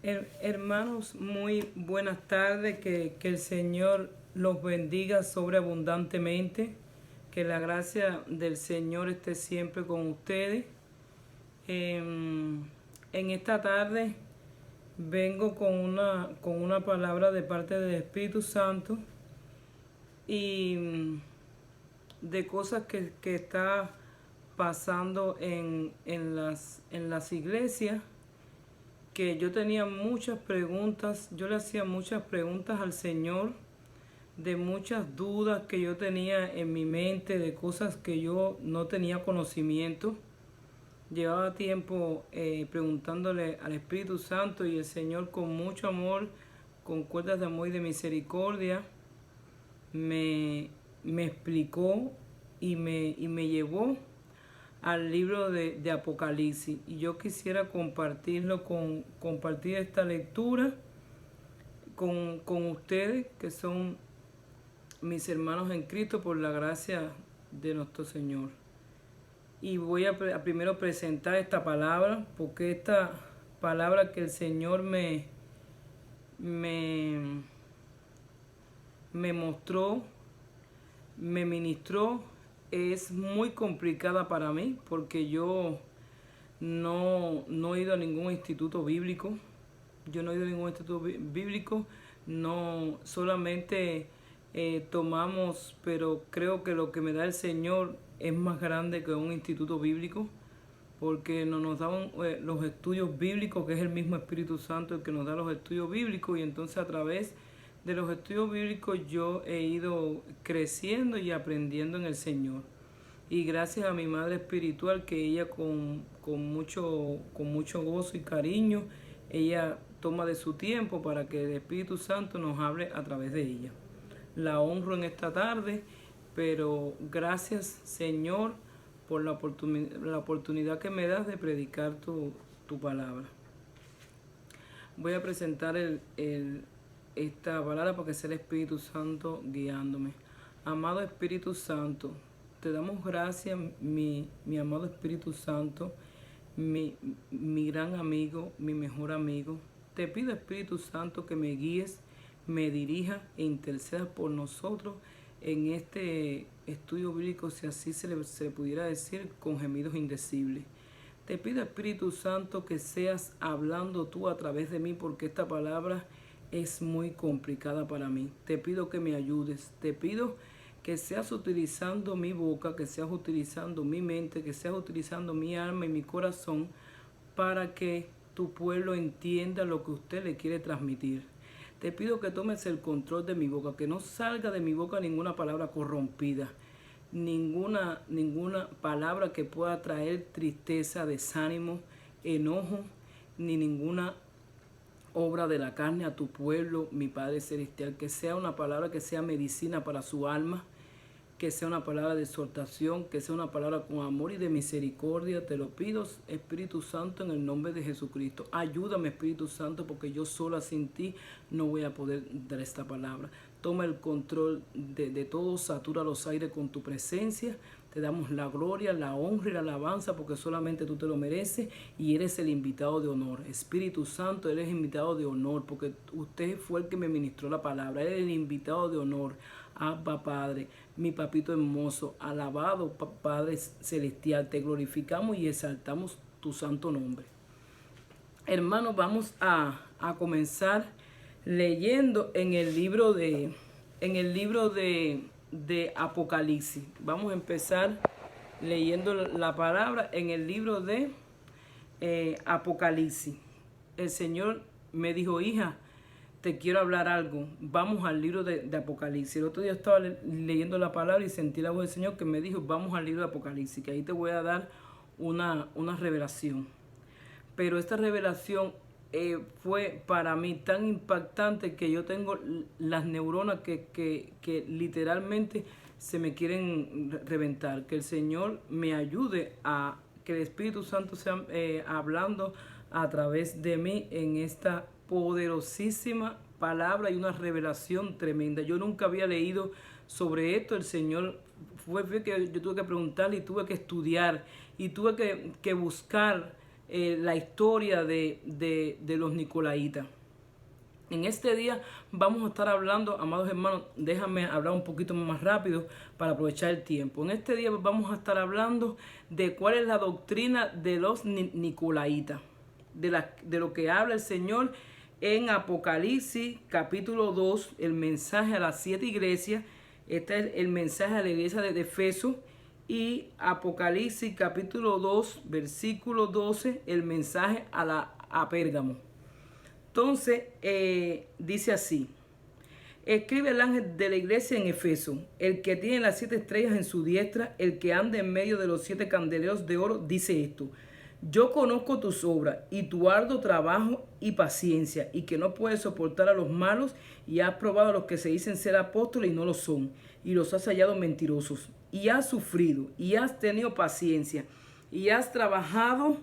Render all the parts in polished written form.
Hermanos, muy buenas tardes, que el Señor los bendiga sobreabundantemente, que la gracia del Señor esté siempre con ustedes. En esta tarde vengo con una palabra de parte del Espíritu Santo y de cosas que está pasando en las iglesias, que yo tenía muchas preguntas, yo le hacía muchas preguntas al Señor, de muchas dudas que yo tenía en mi mente, de cosas que yo no tenía conocimiento. Llevaba tiempo preguntándole al Espíritu Santo, y el Señor, con mucho amor, con cuerdas de amor y de misericordia, me explicó y me llevó al libro de Apocalipsis. Y yo quisiera compartir esta lectura con ustedes, que son mis hermanos en Cristo, por la gracia de nuestro Señor. Y voy a primero presentar esta palabra, porque esta palabra que el Señor me mostró, me ministró, es muy complicada para mí, porque yo no he ido a ningún instituto bíblico. Yo no he ido a ningún instituto bíblico, no solamente tomamos, pero creo que lo que me da el Señor es más grande que un instituto bíblico, porque no nos dan los estudios bíblicos, que es el mismo Espíritu Santo el que nos da los estudios bíblicos. Y entonces, a través de los estudios bíblicos, yo he ido creciendo y aprendiendo en el Señor. Y gracias a mi madre espiritual, que ella con mucho gozo y cariño, ella toma de su tiempo para que el Espíritu Santo nos hable a través de ella. La honro en esta tarde, pero gracias, Señor, por la oportunidad que me das de predicar tu palabra. Voy a presentar esta palabra porque es el Espíritu Santo guiándome. Amado Espíritu Santo, te damos gracias, mi amado Espíritu Santo, mi gran amigo, mi mejor amigo. Te pido, Espíritu Santo, que me guíes, me dirija e intercedas por nosotros en este estudio bíblico, si así se le pudiera decir, con gemidos indecibles. Te pido, Espíritu Santo, que seas hablando tú a través de mí, porque esta palabra es muy complicada para mí. Te pido que me ayudes. Te pido que seas utilizando mi boca, que seas utilizando mi mente, que seas utilizando mi alma y mi corazón, para que tu pueblo entienda lo que usted le quiere transmitir. Te pido que tomes el control de mi boca, que no salga de mi boca ninguna palabra corrompida, ninguna palabra que pueda traer tristeza, desánimo, enojo, ni ninguna obra de la carne a tu pueblo, mi Padre Celestial. Que sea una palabra que sea medicina para su alma, que sea una palabra de exhortación, que sea una palabra con amor y de misericordia. Te lo pido, Espíritu Santo, en el nombre de Jesucristo. Ayúdame, Espíritu Santo, porque yo sola sin ti no voy a poder dar esta palabra. Toma el control de todo, satura los aires con tu presencia. Te damos la gloria, la honra y la alabanza, porque solamente tú te lo mereces y eres el invitado de honor. Espíritu Santo, eres invitado de honor, porque usted fue el que me ministró la palabra. Eres el invitado de honor. Abba, Padre, mi papito hermoso, alabado Padre Celestial, te glorificamos y exaltamos tu santo nombre. Hermanos, vamos a comenzar leyendo en el libro de Apocalipsis. Vamos a empezar leyendo la palabra en el libro de Apocalipsis. El Señor me dijo: hija, te quiero hablar algo. Vamos al libro de Apocalipsis. El otro día estaba leyendo la palabra y sentí la voz del Señor que me dijo: vamos al libro de Apocalipsis, que ahí te voy a dar una revelación. Pero esta revelación fue para mí tan impactante que yo tengo las neuronas que literalmente se me quieren reventar. Que el Señor me ayude a que el Espíritu Santo sea hablando a través de mí en esta poderosísima palabra y una revelación tremenda. Yo nunca había leído sobre esto. El Señor fue que yo tuve que preguntarle y tuve que estudiar y tuve que buscar la historia de los Nicolaitas. En este día vamos a estar hablando, amados hermanos, déjame hablar un poquito más rápido para aprovechar el tiempo. En este día vamos a estar hablando de cuál es la doctrina de los Nicolaitas, de lo que habla el Señor en Apocalipsis capítulo 2, el mensaje a las 7 iglesias. Este es el mensaje a la iglesia de Efeso. Y Apocalipsis capítulo 2, versículo 12, el mensaje a Pérgamo. Entonces, dice así: escribe el ángel de la iglesia en Efeso, el que tiene las 7 estrellas en su diestra, el que anda en medio de los 7 candeleros de oro, dice esto: yo conozco tus obras y tu arduo trabajo y paciencia, y que no puedes soportar a los malos, y has probado a los que se dicen ser apóstoles y no lo son, y los has hallado mentirosos, y has sufrido, y has tenido paciencia, y has trabajado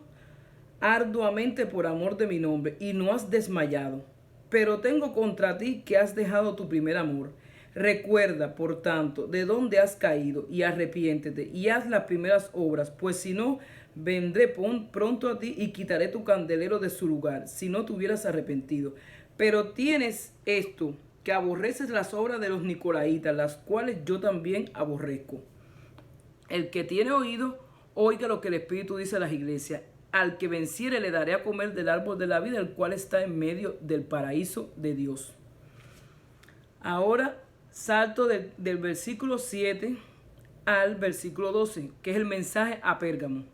arduamente por amor de mi nombre, y no has desmayado. Pero tengo contra ti que has dejado tu primer amor. Recuerda, por tanto, de dónde has caído, y arrepiéntete, y haz las primeras obras, pues si no, vendré pronto a ti y quitaré tu candelero de su lugar, si no te hubieras arrepentido. Pero tienes esto, que aborreces las obras de los Nicolaitas, las cuales yo también aborrezco. El que tiene oído, oiga lo que el Espíritu dice a las iglesias. Al que venciere le daré a comer del árbol de la vida, el cual está en medio del paraíso de Dios. Ahora salto del versículo 7 al versículo 12, que es el mensaje a Pérgamo.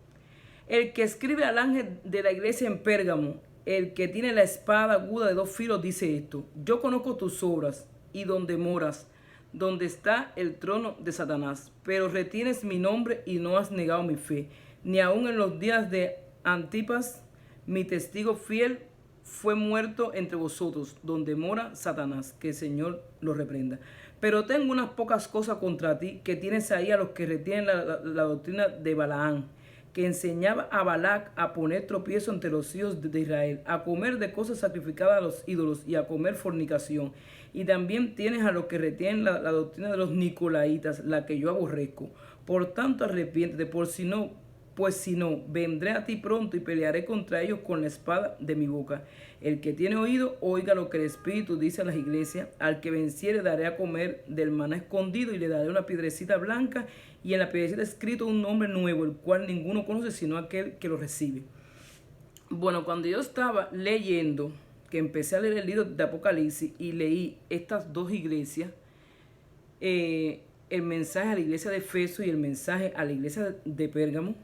El que escribe al ángel de la iglesia en Pérgamo, el que tiene la espada aguda de 2 filos, dice esto: yo conozco tus obras y donde moras, donde está el trono de Satanás, pero retienes mi nombre y no has negado mi fe, ni aun en los días de Antipas, mi testigo fiel, fue muerto entre vosotros, donde mora Satanás, que el Señor lo reprenda. Pero tengo unas pocas cosas contra ti, que tienes ahí a los que retienen la doctrina de Balaán, que enseñaba a Balac a poner tropiezo entre los hijos de Israel, a comer de cosas sacrificadas a los ídolos y a comer fornicación. Y también tienes a los que retienen la doctrina de los Nicolaitas, la que yo aborrezco. Por tanto, arrepiéntete, pues si no, vendré a ti pronto y pelearé contra ellos con la espada de mi boca. El que tiene oído, oiga lo que el Espíritu dice a las iglesias. Al que venciere daré a comer del maná escondido, y le daré una piedrecita blanca, y en la piedrecita escrito un nombre nuevo, el cual ninguno conoce sino aquel que lo recibe. Bueno, cuando yo estaba leyendo, que empecé a leer el libro de Apocalipsis y leí estas 2 iglesias, el mensaje a la iglesia de Efeso y el mensaje a la iglesia de Pérgamo,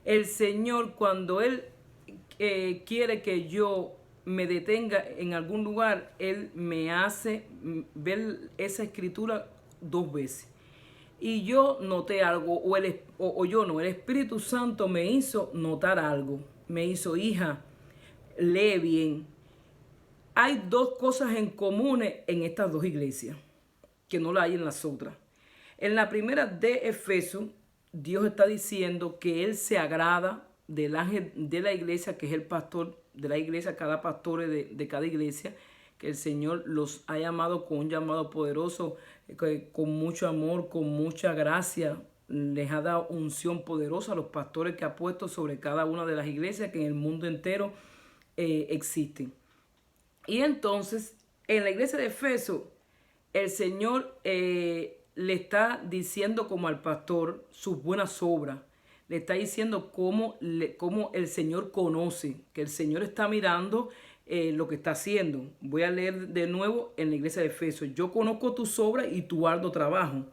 el Señor, cuando Él quiere que yo me detenga en algún lugar, Él me hace ver esa escritura 2 veces. Y yo noté algo, el Espíritu Santo me hizo notar algo. Me hizo: hija, lee bien. Hay 2 cosas en común en estas 2 iglesias, que no la hay en las otras. En la primera de Efeso, Dios está diciendo que Él se agrada del ángel de la iglesia, que es el pastor de la iglesia, cada pastor de cada iglesia, que el Señor los ha llamado con un llamado poderoso, con mucho amor, con mucha gracia. Les ha dado unción poderosa a los pastores que ha puesto sobre cada una de las iglesias que en el mundo entero existen. Y entonces, en la iglesia de Efeso, el Señor le está diciendo como al pastor sus buenas obras. Le está diciendo cómo el Señor conoce, que el Señor está mirando lo que está haciendo. Voy a leer de nuevo en la iglesia de Efeso: yo conozco tus obras y tu arduo trabajo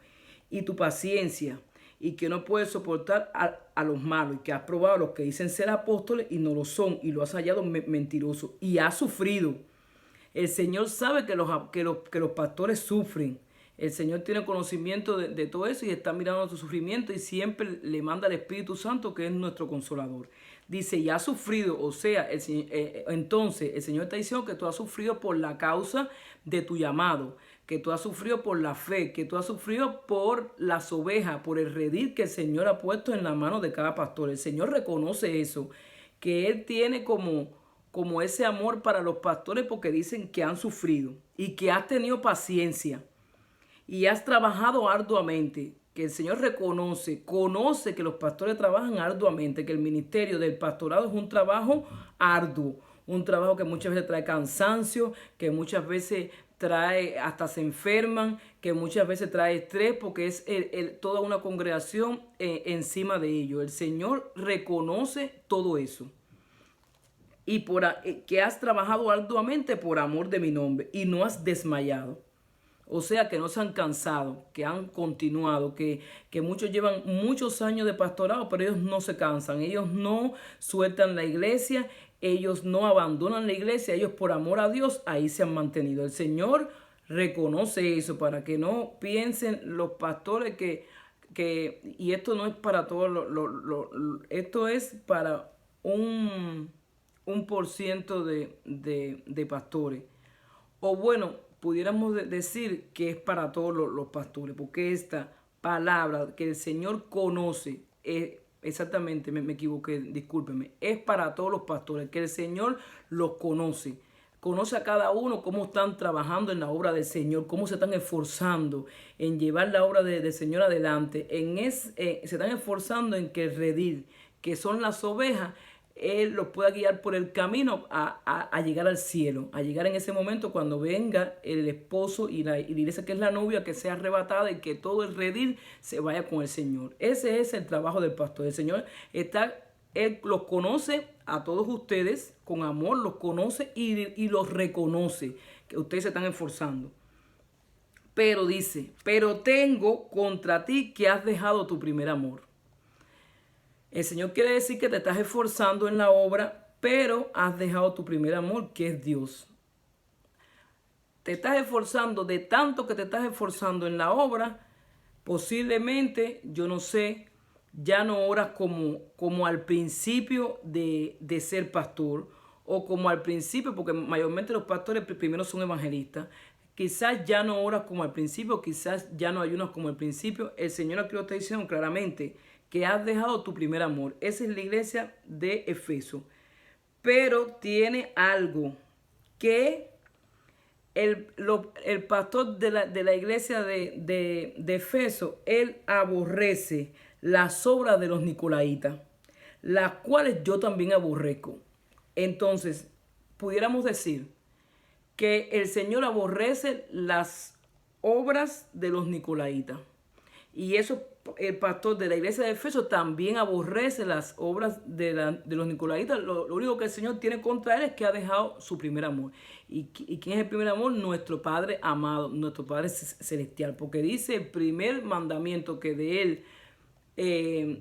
y tu paciencia, y que no puedes soportar a los malos, y que has probado a los que dicen ser apóstoles y no lo son, y lo has hallado mentiroso, y has sufrido. El Señor sabe que los pastores sufren. El Señor tiene conocimiento de todo eso y está mirando tu sufrimiento, y siempre le manda al Espíritu Santo, que es nuestro consolador. Dice: y has sufrido, o sea, entonces el Señor está diciendo que tú has sufrido por la causa de tu llamado, que tú has sufrido por la fe, que tú has sufrido por las ovejas, por el redil que el Señor ha puesto en la mano de cada pastor. El Señor reconoce eso, que Él tiene como ese amor para los pastores, porque dicen que han sufrido y que has tenido paciencia y has trabajado arduamente, que el Señor conoce que los pastores trabajan arduamente, que el ministerio del pastorado es un trabajo arduo, un trabajo que muchas veces trae cansancio, que muchas veces trae, hasta se enferman, que muchas veces trae estrés, porque es toda una congregación encima de ellos. El Señor reconoce todo eso. Y que has trabajado arduamente por amor de mi nombre y no has desmayado. O sea, que no se han cansado, que han continuado, que muchos llevan muchos años de pastorado, pero ellos no se cansan, ellos no sueltan la iglesia, ellos no abandonan la iglesia, ellos por amor a Dios ahí se han mantenido. El Señor reconoce eso para que no piensen los pastores y esto no es para todos, esto es para un por ciento de pastores. O bueno, pudiéramos decir que es para todos los pastores, porque esta palabra que el Señor conoce, exactamente, me equivoqué, discúlpeme, es para todos los pastores, que el Señor los conoce a cada uno cómo están trabajando en la obra del Señor, cómo se están esforzando en llevar la obra del Señor adelante, se están esforzando en que el redil, que son las ovejas, Él los pueda guiar por el camino a llegar al cielo, a llegar en ese momento cuando venga el esposo y la iglesia que es la novia, que sea arrebatada y que todo el redil se vaya con el Señor. Ese es el trabajo del pastor. El Señor Él los conoce a todos ustedes, con amor los conoce y los reconoce, que ustedes se están esforzando. Pero dice, pero tengo contra ti que has dejado tu primer amor. El Señor quiere decir que te estás esforzando en la obra, pero has dejado tu primer amor, que es Dios. Te estás esforzando, de tanto que te estás esforzando en la obra, posiblemente, yo no sé, ya no oras como al principio de ser pastor, o como al principio, porque mayormente los pastores primero son evangelistas. Quizás ya no oras como al principio, quizás ya no ayunas como al principio. El Señor aquí lo está diciendo claramente, que has dejado tu primer amor. Esa es la iglesia de Efeso. Pero tiene algo que el pastor de la iglesia de Efeso, él aborrece las obras de los nicolaitas, las cuales yo también aborrezco. Entonces, pudiéramos decir que el Señor aborrece las obras de los nicolaitas. Y eso, el pastor de la iglesia de Efeso también aborrece las obras de los nicolaitas. Lo único que el Señor tiene contra él es que ha dejado su primer amor. ¿Y quién es el primer amor? Nuestro Padre amado, nuestro Padre celestial. Porque dice el primer mandamiento que de él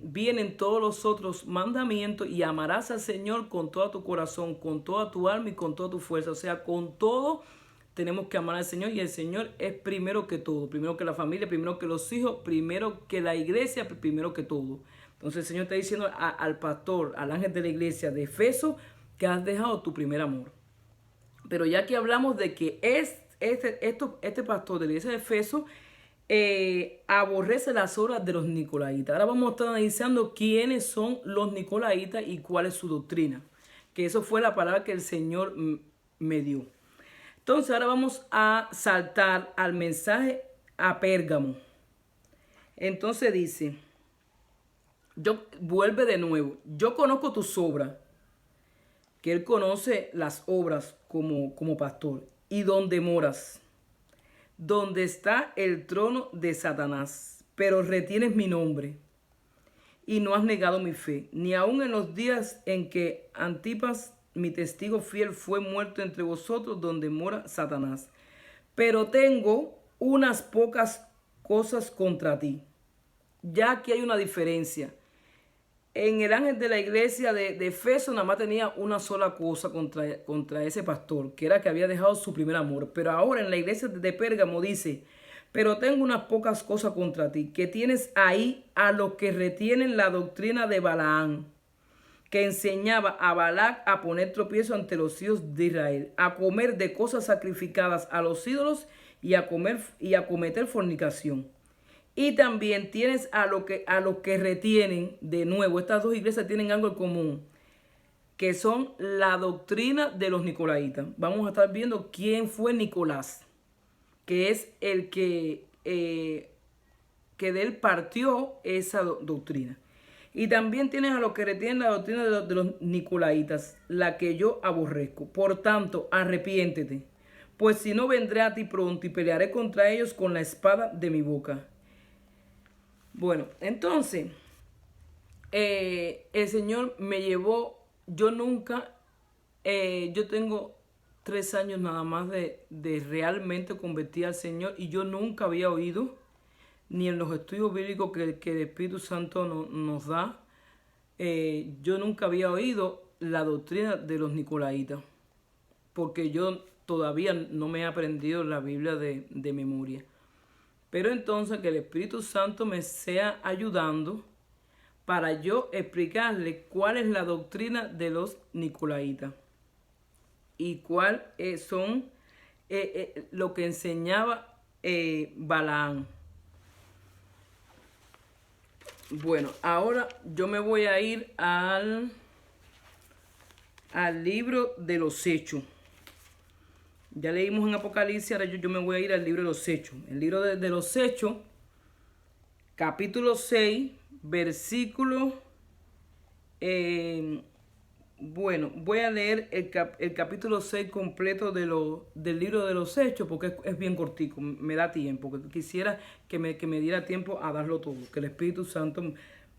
vienen todos los otros mandamientos, y amarás al Señor con todo tu corazón, con toda tu alma y con toda tu fuerza. O sea, con todo tenemos que amar al Señor, y el Señor es primero que todo, primero que la familia, primero que los hijos, primero que la iglesia, primero que todo. Entonces el Señor está diciendo al pastor, al ángel de la iglesia de Efeso, que has dejado tu primer amor. Pero ya que hablamos de que este pastor de la iglesia de Efeso aborrece las obras de los nicolaitas. Ahora vamos a estar analizando quiénes son los nicolaitas y cuál es su doctrina. Que eso fue la palabra que el Señor me dio. Entonces ahora vamos a saltar al mensaje a Pérgamo. Entonces dice, vuelve de nuevo, yo conozco tus obras, que él conoce las obras como pastor, y donde moras, donde está el trono de Satanás, pero retienes mi nombre y no has negado mi fe, ni aun en los días en que Antipas, mi testigo fiel, fue muerto entre vosotros, donde mora Satanás. Pero tengo unas pocas cosas contra ti. Ya que hay una diferencia. En el ángel de la iglesia de Efeso nada más tenía una sola cosa contra ese pastor, que era que había dejado su primer amor. Pero ahora en la iglesia de Pérgamo dice, pero tengo unas pocas cosas contra ti, que tienes ahí a los que retienen la doctrina de Balaán, que enseñaba a Balac a poner tropiezo ante los hijos de Israel, a comer de cosas sacrificadas a los ídolos y a cometer fornicación. Y también tienes a los que retienen, de nuevo, estas dos iglesias tienen algo en común, que son la doctrina de los nicolaitas. Vamos a estar viendo quién fue Nicolás, que es el que que de él partió esa doctrina. Y también tienes a los que retienen la doctrina de los nicolaitas, la que yo aborrezco. Por tanto, arrepiéntete, pues si no vendré a ti pronto y pelearé contra ellos con la espada de mi boca. Bueno, entonces, el Señor me llevó, yo tengo 3 años nada más de realmente convertir al Señor y yo nunca había oído, ni en los estudios bíblicos que el Espíritu Santo nos da, yo nunca había oído la doctrina de los nicolaitas, porque yo todavía no me he aprendido la Biblia de memoria. Pero entonces que el Espíritu Santo me sea ayudando para yo explicarle cuál es la doctrina de los nicolaitas y cuál son lo que enseñaba Balaam. Bueno, ahora yo me voy a ir al libro de los Hechos. Ya leímos en Apocalipsis, ahora yo me voy a ir al libro de los Hechos. El libro de los Hechos, capítulo 6, versículo... bueno, voy a leer el capítulo 6 completo del libro de los Hechos porque es bien cortico, me da tiempo. Porque quisiera que me diera tiempo a darlo todo, que el Espíritu Santo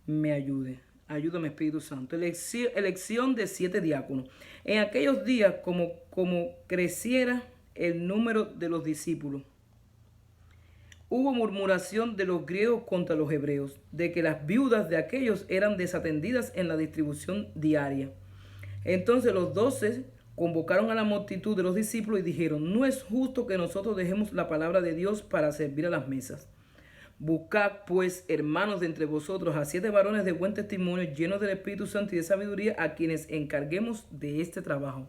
me ayude. Ayúdame, Espíritu Santo. Elección de 7 diáconos. En aquellos días, como creciera el número de los discípulos, hubo murmuración de los griegos contra los hebreos, de que las viudas de aquellos eran desatendidas en la distribución diaria. Entonces los 12 convocaron a la multitud de los discípulos y dijeron: no es justo que nosotros dejemos la palabra de Dios para servir a las mesas. Buscad pues, hermanos, de entre vosotros a 7 varones de buen testimonio, llenos del Espíritu Santo y de sabiduría, a quienes encarguemos de este trabajo.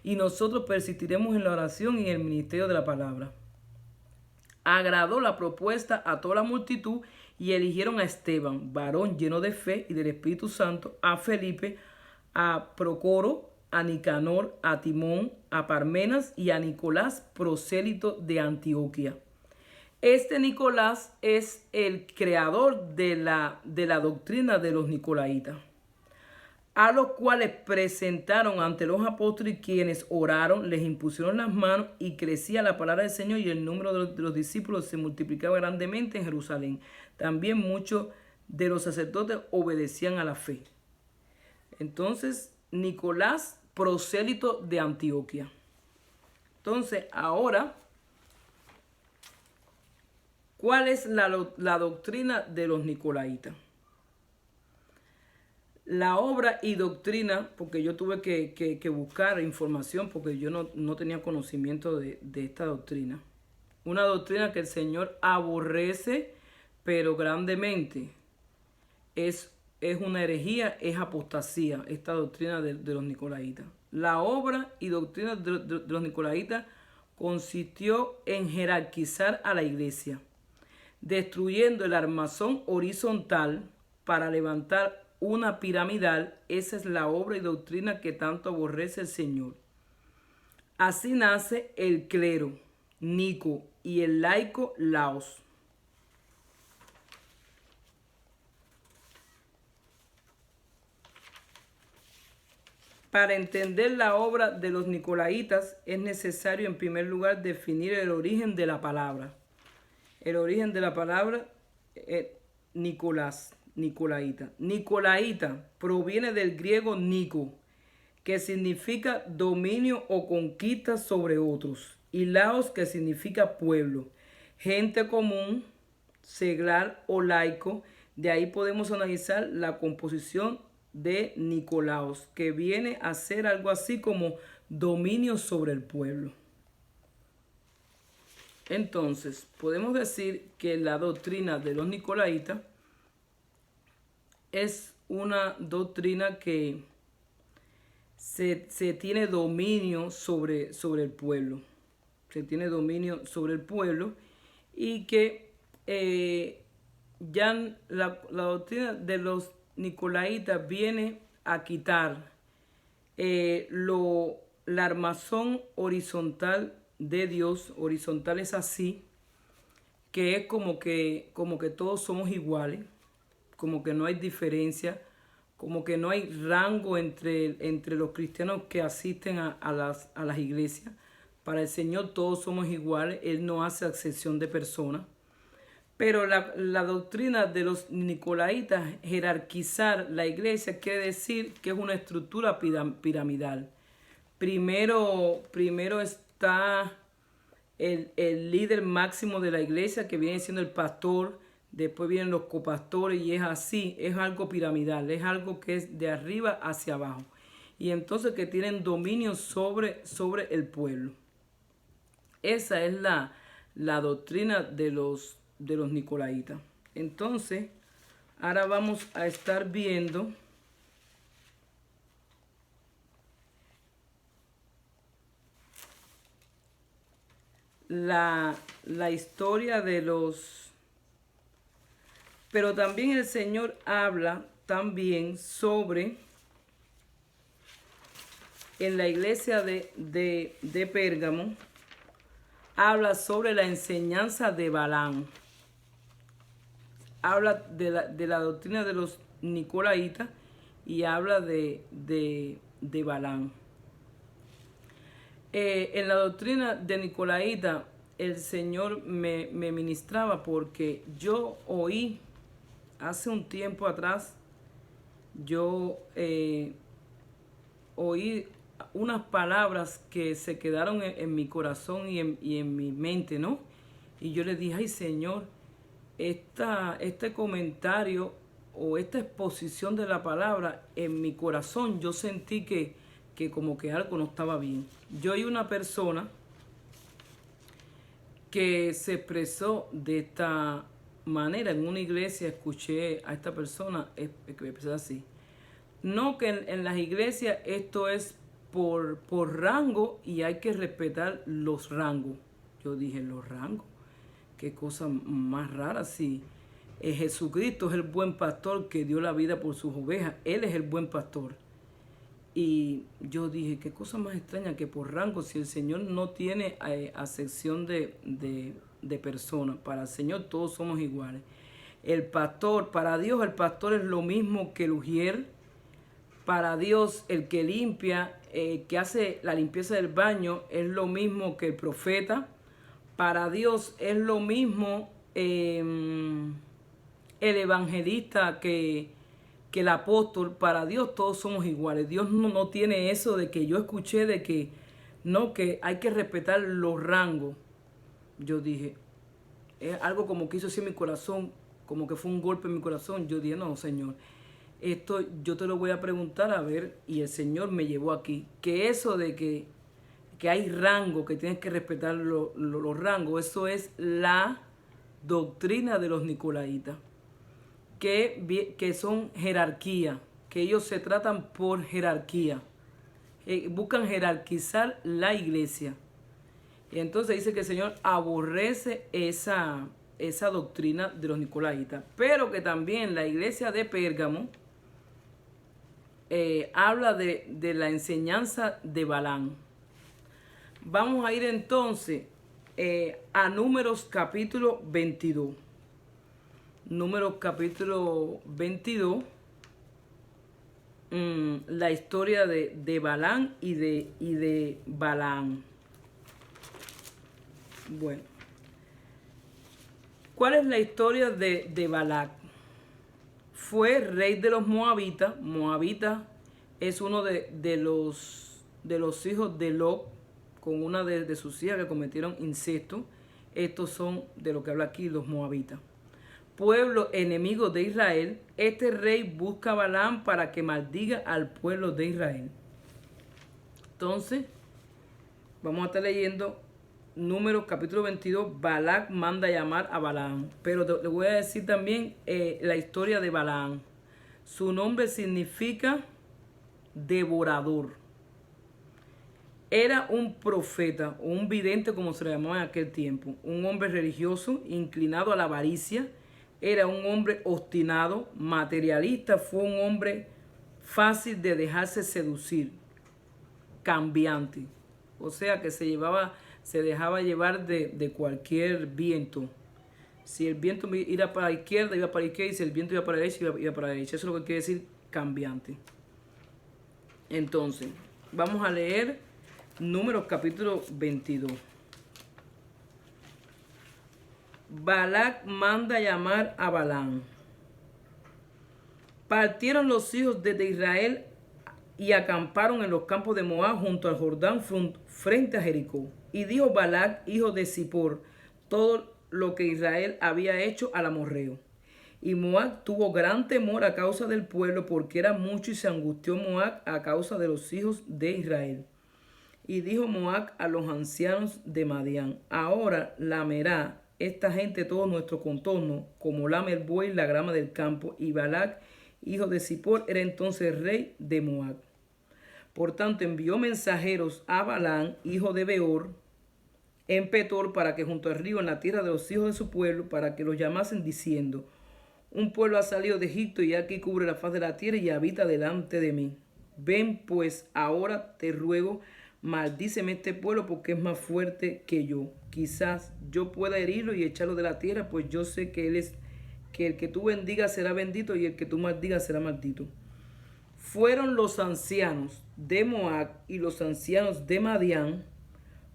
Y nosotros persistiremos en la oración y en el ministerio de la palabra. Agradó la propuesta a toda la multitud y eligieron a Esteban, varón lleno de fe y del Espíritu Santo, a Felipe, a Procoro, a Nicanor, a Timón, a Parmenas y a Nicolás, prosélito de Antioquía. Este Nicolás es el creador de la doctrina de los nicolaitas, a los cuales presentaron ante los apóstoles, quienes oraron, les impusieron las manos y crecía la palabra del Señor y el número de los discípulos se multiplicaba grandemente en Jerusalén. También muchos de los sacerdotes obedecían a la fe. Entonces, Nicolás, prosélito de Antioquía. Entonces, ahora, ¿cuál es la doctrina de los nicolaitas? La obra y doctrina, porque yo tuve que buscar información porque yo no tenía conocimiento de esta doctrina. Una doctrina que el Señor aborrece, pero grandemente. Es una herejía, es apostasía, esta doctrina de los nicolaitas. La obra y doctrina de los nicolaitas consistió en jerarquizar a la iglesia, destruyendo el armazón horizontal para levantar una piramidal. Esa es la obra y doctrina que tanto aborrece el Señor. Así nace el clero, Nico, y el laico, Laos. Para entender la obra de los nicolaitas es necesario en primer lugar definir el origen de la palabra. El origen de la palabra es Nicolás, nicolaita. Nicolaita proviene del griego Nico, que significa dominio o conquista sobre otros, y Laos, que significa pueblo, gente común, seglar o laico. De ahí podemos analizar la composición de Nicolaos, que viene a ser algo así como dominio sobre el pueblo. Entonces, podemos decir que la doctrina de los nicolaitas es una doctrina que se tiene dominio sobre el pueblo. Se tiene dominio sobre el pueblo y que ya la doctrina de los nicolaitas viene a quitar la armazón horizontal de Dios. Horizontal es así, que es como que todos somos iguales, como que no hay diferencia, como que no hay rango entre los cristianos que asisten a las iglesias. Para el Señor todos somos iguales, Él no hace excepción de personas. Pero la doctrina de los nicolaitas, jerarquizar la iglesia, quiere decir que es una estructura piramidal. Primero está el líder máximo de la iglesia, que viene siendo el pastor, después vienen los copastores, y es así, es algo piramidal, es algo que es de arriba hacia abajo. Y entonces que tienen dominio sobre el pueblo. Esa es la doctrina de los nicolaitas. Entonces, ahora vamos a estar viendo la historia de los... Pero también el Señor habla también sobre, en la iglesia de Pérgamo, habla sobre la enseñanza de Balaam. Habla de la doctrina de los nicolaitas y habla de Balaam. En la doctrina de nicolaita, el Señor me ministraba porque yo oí hace un tiempo atrás, yo oí unas palabras que se quedaron en mi corazón y en mi mente, ¿no? Y yo le dije, ay Señor, este comentario o esta exposición de la palabra en mi corazón, yo sentí que como que algo no estaba bien. Yo oí una persona que se expresó de esta manera en una iglesia. Escuché a esta persona que expresó así: no, que en las iglesias esto es por rango y hay que respetar los rangos. Yo dije, ¿los rangos? Qué cosa más rara. Si Jesucristo es el buen pastor que dio la vida por sus ovejas, Él es el buen pastor. Y yo dije, qué cosa más extraña que por rango, si el Señor no tiene acepción de personas. Para el Señor todos somos iguales. El pastor, para Dios el pastor es lo mismo que el ujier. Para Dios el que limpia, que hace la limpieza del baño, es lo mismo que el profeta. Para Dios es lo mismo el evangelista que el apóstol. Para Dios todos somos iguales. Dios no tiene eso de que yo escuché de que no, que hay que respetar los rangos. Yo dije, es algo como que hizo así en mi corazón, como que fue un golpe en mi corazón. Yo dije, no, Señor, esto yo te lo voy a preguntar a ver. Y el Señor me llevó aquí, que eso de que hay rango, que tienes que respetar los rangos, eso es la doctrina de los nicolaitas, que son jerarquía, que ellos se tratan por jerarquía, buscan jerarquizar la iglesia. Y entonces dice que el Señor aborrece esa doctrina de los nicolaitas, pero que también la iglesia de Pérgamo habla de la enseñanza de Balaam. Vamos a ir entonces a Números capítulo 22. Números capítulo 22. La historia de Balaam y de Balaam. Bueno, ¿cuál es la historia de Balac? Fue rey de los moabitas. Moabita es uno de los hijos de Lot, con una de sus hijas que cometieron incesto. Estos son de lo que habla aquí los moabitas. Pueblo enemigo de Israel. Este rey busca a Balaam para que maldiga al pueblo de Israel. Entonces, vamos a estar leyendo Números capítulo 22. Balac manda a llamar a Balaam. Pero le voy a decir también la historia de Balaam. Su nombre significa devorador. Era un profeta, o un vidente como se le llamaba en aquel tiempo. Un hombre religioso, inclinado a la avaricia. Era un hombre obstinado, materialista. Fue un hombre fácil de dejarse seducir, cambiante. O sea que se dejaba llevar de cualquier viento. Si el viento iba para la izquierda, iba para la izquierda, y si el viento iba para la derecha, iba para la derecha. Eso es lo que quiere decir cambiante. Entonces, vamos a leer Números capítulo 22. Balac manda llamar a Balaam. Partieron los hijos de Israel y acamparon en los campos de Moab junto al Jordán frente a Jericó. Y dijo Balac, hijo de Zippor, todo lo que Israel había hecho al amorreo. Y Moab tuvo gran temor a causa del pueblo, porque era mucho, y se angustió Moab a causa de los hijos de Israel. Y dijo Moab a los ancianos de Madián: ahora lamerá esta gente todo nuestro contorno, como lame el buey la grama del campo. Y Balac, hijo de Zippor, era entonces rey de Moab. Por tanto envió mensajeros a Balaam, hijo de Beor, en Petor, para que junto al río, en la tierra de los hijos de su pueblo, para que los llamasen, diciendo: un pueblo ha salido de Egipto, y aquí cubre la faz de la tierra y habita delante de mí. Ven pues ahora, te ruego, maldíceme este pueblo, porque es más fuerte que yo. Quizás yo pueda herirlo y echarlo de la tierra, pues yo sé que el que tú bendigas será bendito, y el que tú maldigas será maldito. Fueron los ancianos de Moab y los ancianos de Madián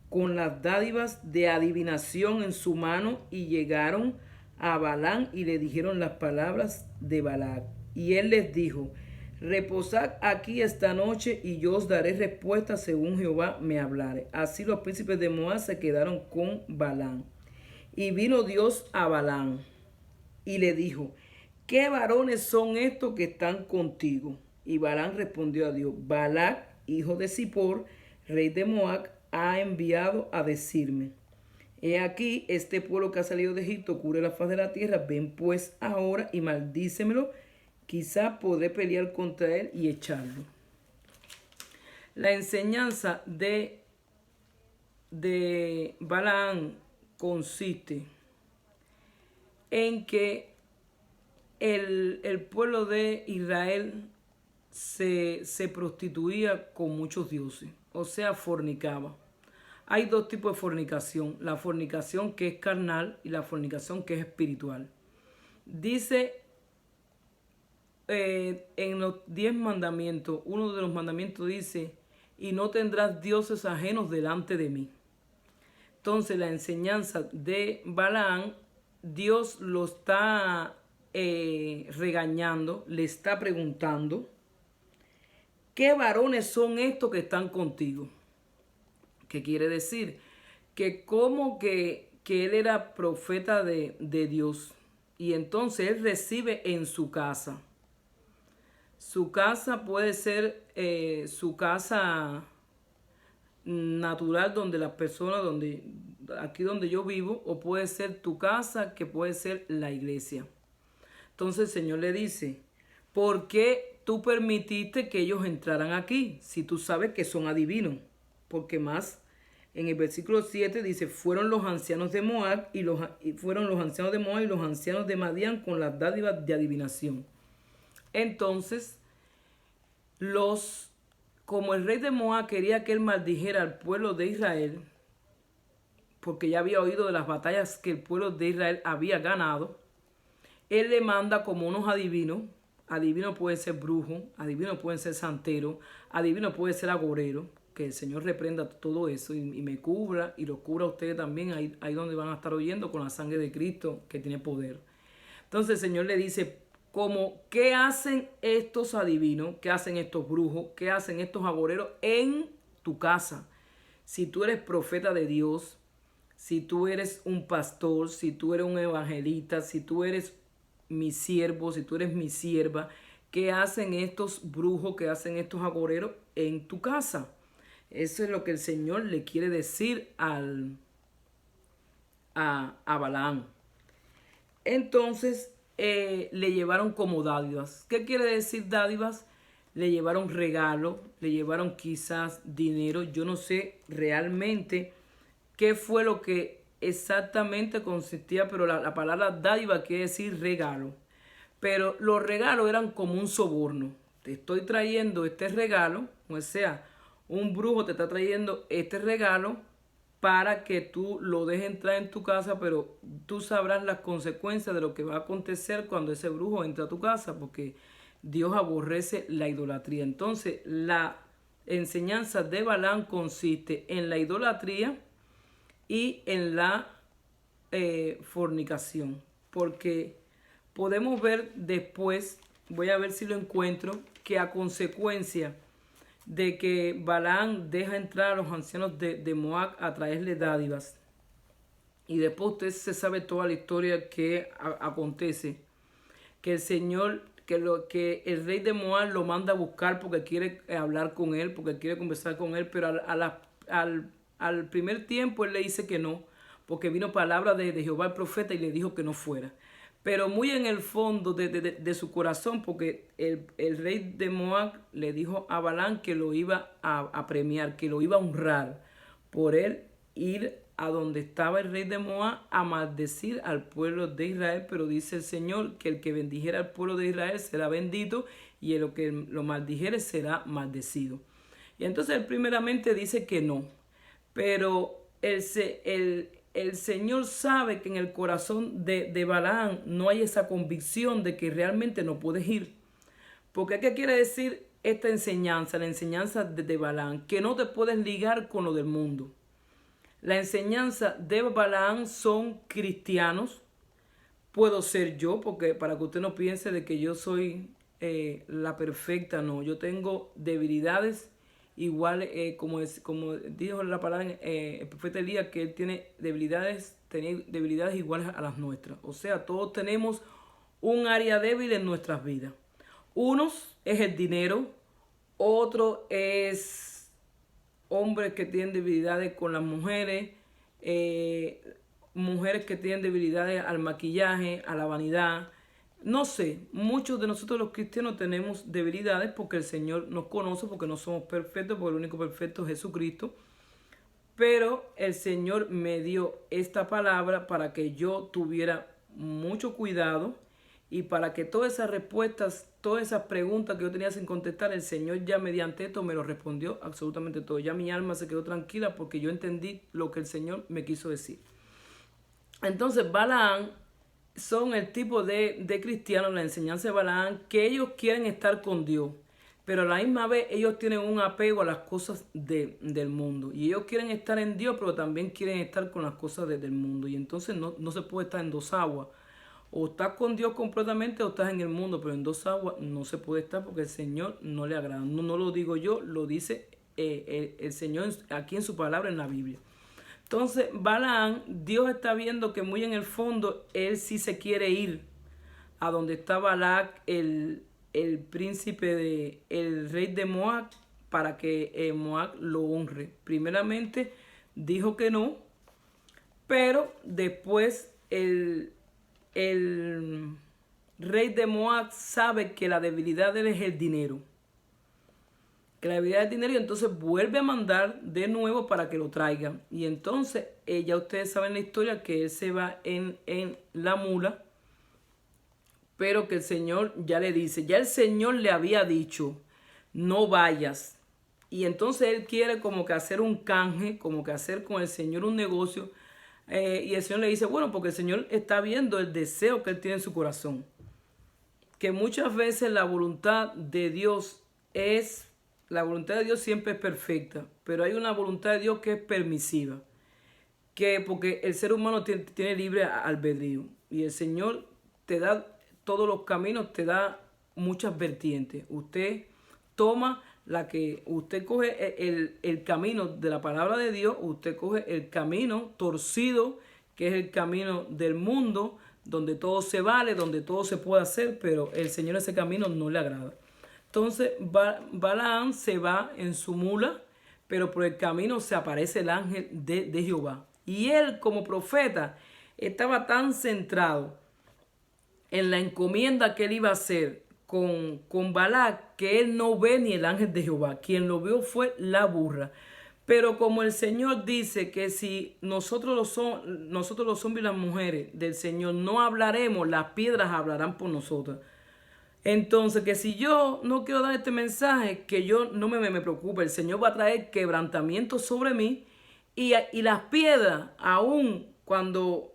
con las dádivas de adivinación en su mano, y llegaron a Balaam y le dijeron las palabras de Balac. Y él les dijo: reposad aquí esta noche, y yo os daré respuesta según Jehová me hablare. Así los príncipes de Moab se quedaron con Balaam. Y vino Dios a Balaam y le dijo: ¿qué varones son estos que están contigo? Y Balaam respondió a Dios: Balac, hijo de Zippor, rey de Moab, ha enviado a decirme: he aquí, este pueblo que ha salido de Egipto cubre la faz de la tierra. Ven pues ahora y maldícemelo, quizá podré pelear contra él y echarlo. La enseñanza de Balaam consiste en que el pueblo de Israel se prostituía con muchos dioses, o sea, fornicaba. Hay dos tipos de fornicación: la fornicación que es carnal y la fornicación que es espiritual. Dice en los 10 mandamientos, uno de los mandamientos dice: y no tendrás dioses ajenos delante de mí. Entonces la enseñanza de Balaam, Dios lo está regañando, le está preguntando: ¿qué varones son estos que están contigo? ¿Qué quiere decir? Que como que él era profeta de Dios, y entonces él recibe en su casa. Su casa puede ser su casa natural, donde las personas, aquí donde yo vivo, o puede ser tu casa, que puede ser la iglesia. Entonces el Señor le dice: ¿por qué tú permitiste que ellos entraran aquí si tú sabes que son adivinos? Porque más en el versículo 7 dice: fueron los ancianos de Moab y los ancianos de Madián con las dádivas de adivinación. Entonces, como el rey de Moab quería que él maldijera al pueblo de Israel, porque ya había oído de las batallas que el pueblo de Israel había ganado, él le manda como unos adivinos. Adivino puede ser brujo, adivino puede ser santero, adivino puede ser agorero. Que el Señor reprenda todo eso y me cubra, y los cubra a ustedes también, ahí donde van a estar oyendo, con la sangre de Cristo, que tiene poder. Entonces el Señor le dice: ¿qué hacen estos adivinos? ¿Qué hacen estos brujos? ¿Qué hacen estos agoreros en tu casa? Si tú eres profeta de Dios, si tú eres un pastor, si tú eres un evangelista, si tú eres mi siervo, si tú eres mi sierva, ¿qué hacen estos brujos? ¿Qué hacen estos agoreros en tu casa? Eso es lo que el Señor le quiere decir a Balaam. Entonces le llevaron como dádivas. ¿Qué quiere decir dádivas? Le llevaron regalo, le llevaron quizás dinero. Yo no sé realmente qué fue lo que exactamente consistía, pero la palabra dádiva quiere decir regalo. Pero los regalos eran como un soborno. Te estoy trayendo este regalo, o sea, un brujo te está trayendo este regalo para que tú lo dejes entrar en tu casa, pero tú sabrás las consecuencias de lo que va a acontecer cuando ese brujo entra a tu casa, porque Dios aborrece la idolatría. Entonces, la enseñanza de Balaam consiste en la idolatría y en la fornicación, porque podemos ver después, voy a ver si lo encuentro, que a consecuencia de que Balaam deja entrar a los ancianos de Moab a traerle dádivas, y después usted se sabe toda la historia que acontece, que el Señor, que el rey de Moab lo manda a buscar porque quiere hablar con él, porque quiere conversar con él, pero al primer tiempo él le dice que no, porque vino palabra de Jehová el profeta y le dijo que no fuera. Pero muy en el fondo de su corazón, porque el rey de Moab le dijo a Balaam que lo iba a premiar, que lo iba a honrar por él ir a donde estaba el rey de Moab a maldecir al pueblo de Israel. Pero dice el Señor que el que bendijera al pueblo de Israel será bendito y el que lo maldijere será maldecido. Y entonces él primeramente dice que no, pero el Señor sabe que en el corazón de Balaam no hay esa convicción de que realmente no puedes ir. Porque ¿qué quiere decir esta enseñanza? La enseñanza de Balaam, que no te puedes ligar con lo del mundo. La enseñanza de Balaam son cristianos. Puedo ser yo, porque para que usted no piense de que yo soy la perfecta, no. Yo tengo debilidades igual, como dijo la palabra el profeta Elías, que él tenía debilidades iguales a las nuestras. O sea, todos tenemos un área débil en nuestras vidas. Unos es el dinero, otro es hombres que tienen debilidades con las mujeres, mujeres que tienen debilidades al maquillaje, a la vanidad. No sé, muchos de nosotros los cristianos tenemos debilidades porque el Señor nos conoce, porque no somos perfectos, porque el único perfecto es Jesucristo. Pero el Señor me dio esta palabra para que yo tuviera mucho cuidado y para que todas esas respuestas, todas esas preguntas que yo tenía sin contestar, el Señor ya mediante esto me lo respondió absolutamente todo. Ya mi alma se quedó tranquila porque yo entendí lo que el Señor me quiso decir. Entonces Balaam son el tipo de cristianos, la enseñanza de Balaam, que ellos quieren estar con Dios, pero a la misma vez ellos tienen un apego a las cosas del mundo. Y ellos quieren estar en Dios, pero también quieren estar con las cosas del mundo. Y entonces no se puede estar en dos aguas. O estás con Dios completamente o estás en el mundo, pero en dos aguas no se puede estar porque el Señor no le agrada. No lo digo yo, lo dice el Señor aquí en su palabra en la Biblia. Entonces, Balaam, Dios está viendo que muy en el fondo él sí se quiere ir a donde está Balac, el príncipe el rey de Moab, para que Moab lo honre. Primeramente dijo que no, pero después el rey de Moab sabe que la debilidad de él es el dinero. Que la debilidad del dinero, y entonces vuelve a mandar de nuevo para que lo traigan. Y entonces, ya ustedes saben la historia, que él se va en la mula, pero que el Señor ya le dice, ya el Señor le había dicho, no vayas. Y entonces él quiere como que hacer un canje, como que hacer con el Señor un negocio. Y el Señor le dice, bueno, porque el Señor está viendo el deseo que él tiene en su corazón. Que muchas veces la voluntad de Dios siempre es perfecta, pero hay una voluntad de Dios que es permisiva. Porque el ser humano tiene libre albedrío. Y el Señor te da todos los caminos, te da muchas vertientes. Usted toma usted coge el camino de la palabra de Dios, usted coge el camino torcido, que es el camino del mundo, donde todo se vale, donde todo se puede hacer, pero el Señor ese camino no le agrada. Entonces Balaam se va en su mula, pero por el camino se aparece el ángel de Jehová. Y él como profeta estaba tan centrado en la encomienda que él iba a hacer con Balac, que él no ve ni el ángel de Jehová. Quien lo vio fue la burra. Pero como el Señor dice que si nosotros los hombres y las mujeres del Señor no hablaremos, las piedras hablarán por nosotros. Entonces, que si yo no quiero dar este mensaje, que yo no me preocupe, el Señor va a traer quebrantamiento sobre mí Y las piedras, aún cuando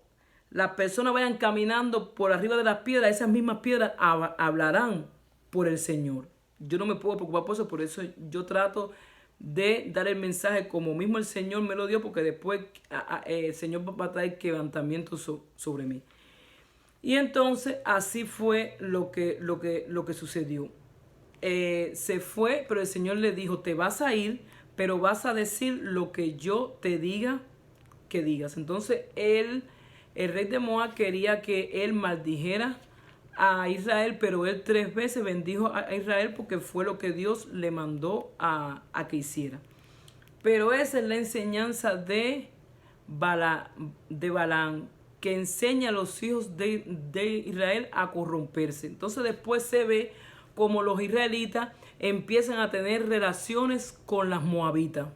las personas vayan caminando por arriba de las piedras, esas mismas piedras hablarán por el Señor. Yo no me puedo preocupar por eso yo trato de dar el mensaje como mismo el Señor me lo dio, porque después el Señor va a traer quebrantamiento sobre mí. Y entonces así fue lo que sucedió. Se fue, pero el Señor le dijo, te vas a ir, pero vas a decir lo que yo te diga que digas. Entonces el rey de Moab quería que él maldijera a Israel, pero él 3 veces bendijo a Israel porque fue lo que Dios le mandó a que hiciera. Pero esa es la enseñanza de Balaam, que enseña a los hijos de Israel a corromperse. Entonces después se ve como los israelitas empiezan a tener relaciones con las moabitas,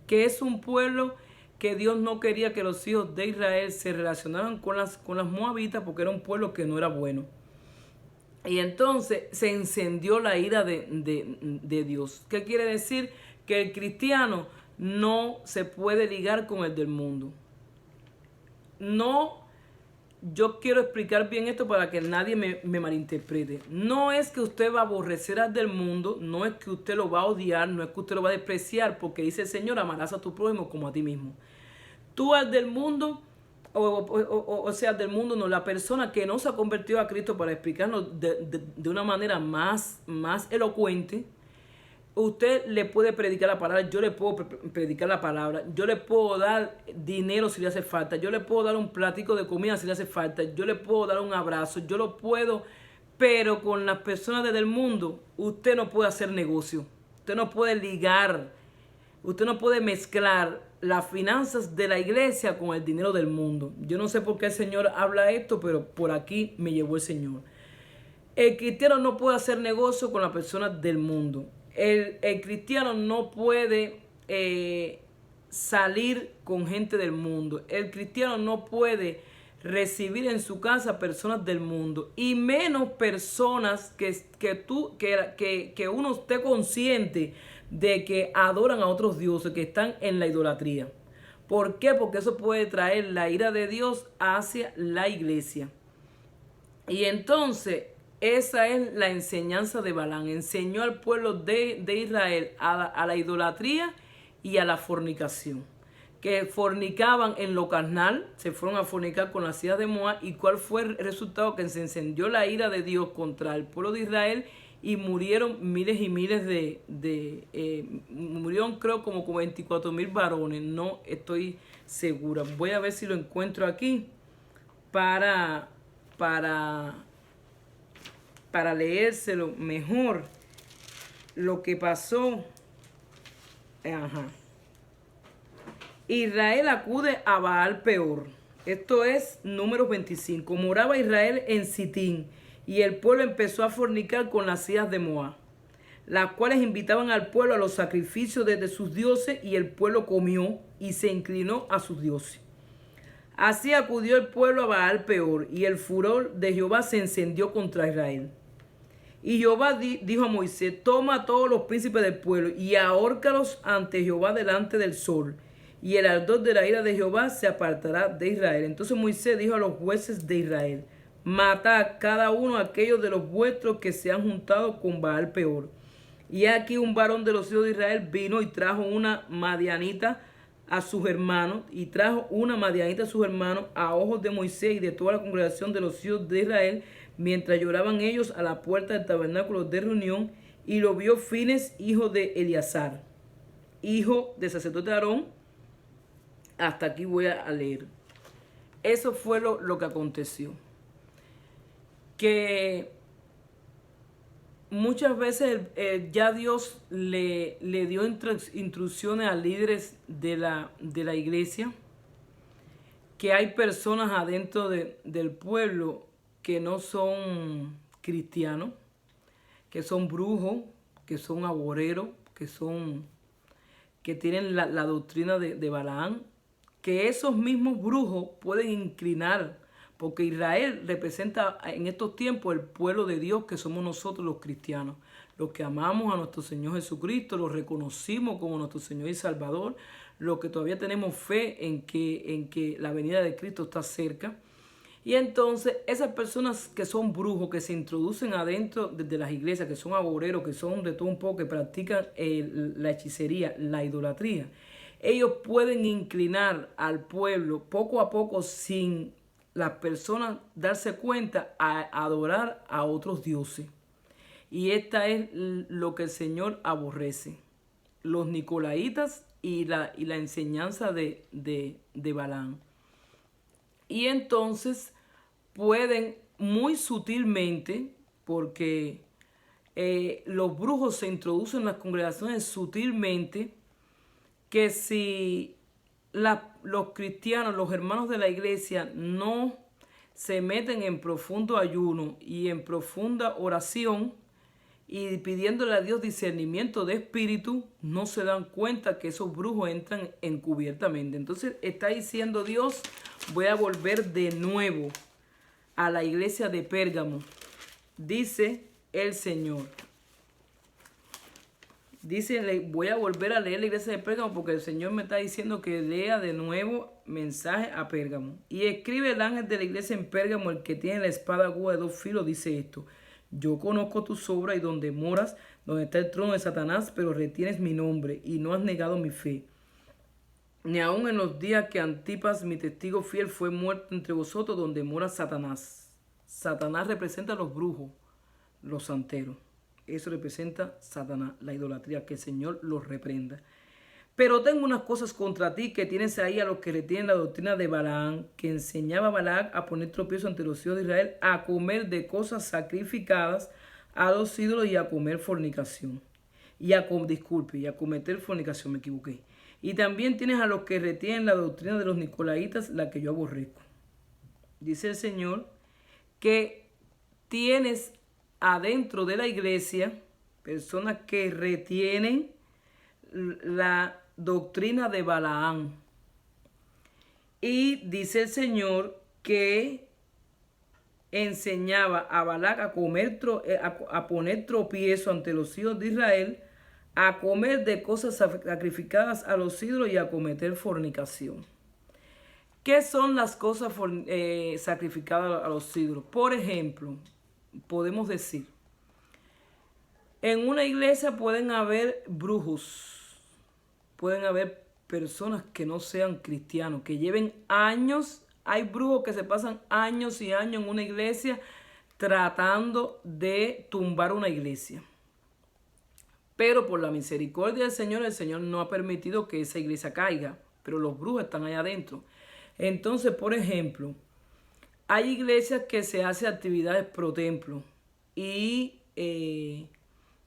que es un pueblo que Dios no quería que los hijos de Israel se relacionaran con las moabitas, porque era un pueblo que no era bueno. Y entonces se encendió la ira de Dios. ¿Qué quiere decir? Que el cristiano no se puede ligar con el del mundo. No, yo quiero explicar bien esto para que nadie me malinterprete. No es que usted va a aborrecer al del mundo, no es que usted lo va a odiar, no es que usted lo va a despreciar, porque dice el Señor, amarás a tu prójimo como a ti mismo. Tú al del mundo, o sea, del mundo no, la persona que no se ha convertido a Cristo, para explicarnos de una manera más elocuente, usted le puede predicar la palabra, yo le puedo predicar la palabra, yo le puedo dar dinero si le hace falta, yo le puedo dar un platico de comida si le hace falta, yo le puedo dar un abrazo, yo lo puedo, pero con las personas del mundo, usted no puede hacer negocio, usted no puede ligar, usted no puede mezclar las finanzas de la iglesia con el dinero del mundo. Yo no sé por qué el Señor habla esto, pero por aquí me llevó el Señor. El cristiano no puede hacer negocio con las personas del mundo. El cristiano no puede salir con gente del mundo. El cristiano no puede recibir en su casa personas del mundo. Y menos personas que uno esté consciente de que adoran a otros dioses, que están en la idolatría. ¿Por qué? Porque eso puede traer la ira de Dios hacia la iglesia. Y entonces esa es la enseñanza de Balaam. Enseñó al pueblo de Israel a la idolatría y a la fornicación. Que fornicaban en lo carnal, se fueron a fornicar con las hijas de Moab. ¿Y cuál fue el resultado? Que se encendió la ira de Dios contra el pueblo de Israel y murieron miles y miles murieron creo como 24,000 varones. No estoy segura. Voy a ver si lo encuentro aquí para leérselo mejor lo que pasó. Ajá. Israel acude a Baal Peor. Esto es Números 25. Moraba Israel en Sitín, y el pueblo empezó a fornicar con las hijas de Moab, las cuales invitaban al pueblo a los sacrificios de sus dioses, y el pueblo comió y se inclinó a sus dioses. Así acudió el pueblo a Baal Peor, y el furor de Jehová se encendió contra Israel. Y Jehová dijo a Moisés, toma a todos los príncipes del pueblo y ahórcalos ante Jehová delante del sol, y el ardor de la ira de Jehová se apartará de Israel. Entonces Moisés dijo a los jueces de Israel, matad cada uno a aquellos de los vuestros que se han juntado con Baal Peor. Y aquí un varón de los hijos de Israel vino y trajo una madianita a sus hermanos, a ojos de Moisés y de toda la congregación de los hijos de Israel, mientras lloraban ellos a la puerta del tabernáculo de reunión. Y lo vio Fines, hijo de Eleazar, hijo del sacerdote Aarón. Hasta aquí voy a leer. Eso fue lo que aconteció. Que muchas veces ya Dios le dio instrucciones a líderes de la iglesia, que hay personas adentro del pueblo que no son cristianos, que son brujos, que son agoreros, que tienen la doctrina de Balaam, que esos mismos brujos pueden inclinar, porque Israel representa en estos tiempos el pueblo de Dios, que somos nosotros los cristianos. los que amamos a nuestro Señor Jesucristo, lo reconocimos como nuestro Señor y Salvador, los que todavía tenemos fe en que la venida de Cristo está cerca. Y entonces esas personas que son brujos, que se introducen adentro de las iglesias, que son agoreros, que son de todo un poco, que practican la hechicería, la idolatría, ellos pueden inclinar al pueblo poco a poco sin las personas darse cuenta a adorar a otros dioses. Y esta es lo que el Señor aborrece. Los nicolaitas y la enseñanza de Balaam. Y entonces pueden muy sutilmente, porque los brujos se introducen en las congregaciones sutilmente, que si los cristianos, los hermanos de la iglesia, no se meten en profundo ayuno y en profunda oración y pidiéndole a Dios discernimiento de espíritu, no se dan cuenta que esos brujos entran encubiertamente. Entonces está diciendo Dios: voy a volver de nuevo a la iglesia de Pérgamo, dice el Señor. Dice, voy a volver a leer la iglesia de Pérgamo porque el Señor me está diciendo que lea de nuevo mensaje a Pérgamo. Y escribe el ángel de la iglesia en Pérgamo, el que tiene la espada aguda de 2 filos, dice esto: yo conozco tus obras y donde moras, donde está el trono de Satanás, pero retienes mi nombre y no has negado mi fe. Ni aun en los días que Antipas, mi testigo fiel, fue muerto entre vosotros, donde mora Satanás. Satanás representa a los brujos, los santeros. Eso representa Satanás, la idolatría, que el Señor los reprenda. Pero tengo unas cosas contra ti, que tienes ahí a los que retienen la doctrina de Balaam, que enseñaba a Balac a poner tropiezo ante los hijos de Israel, a comer de cosas sacrificadas a los ídolos y a comer fornicación. Y a cometer fornicación, me equivoqué. Y también tienes a los que retienen la doctrina de los nicolaitas, la que yo aborrezco. Dice el Señor que tienes adentro de la iglesia personas que retienen la doctrina de Balaam. Y dice el Señor que enseñaba a Balac a poner tropiezo ante los hijos de Israel, a comer de cosas sacrificadas a los ídolos y a cometer fornicación. ¿Qué son las cosas sacrificadas a los ídolos? Por ejemplo, podemos decir, en una iglesia pueden haber brujos, pueden haber personas que no sean cristianos, que lleven años. Hay brujos que se pasan años y años en una iglesia tratando de tumbar una iglesia. Pero por la misericordia del Señor, el Señor no ha permitido que esa iglesia caiga, pero los brujos están allá adentro. Entonces, por ejemplo, hay iglesias que se hacen actividades pro templo y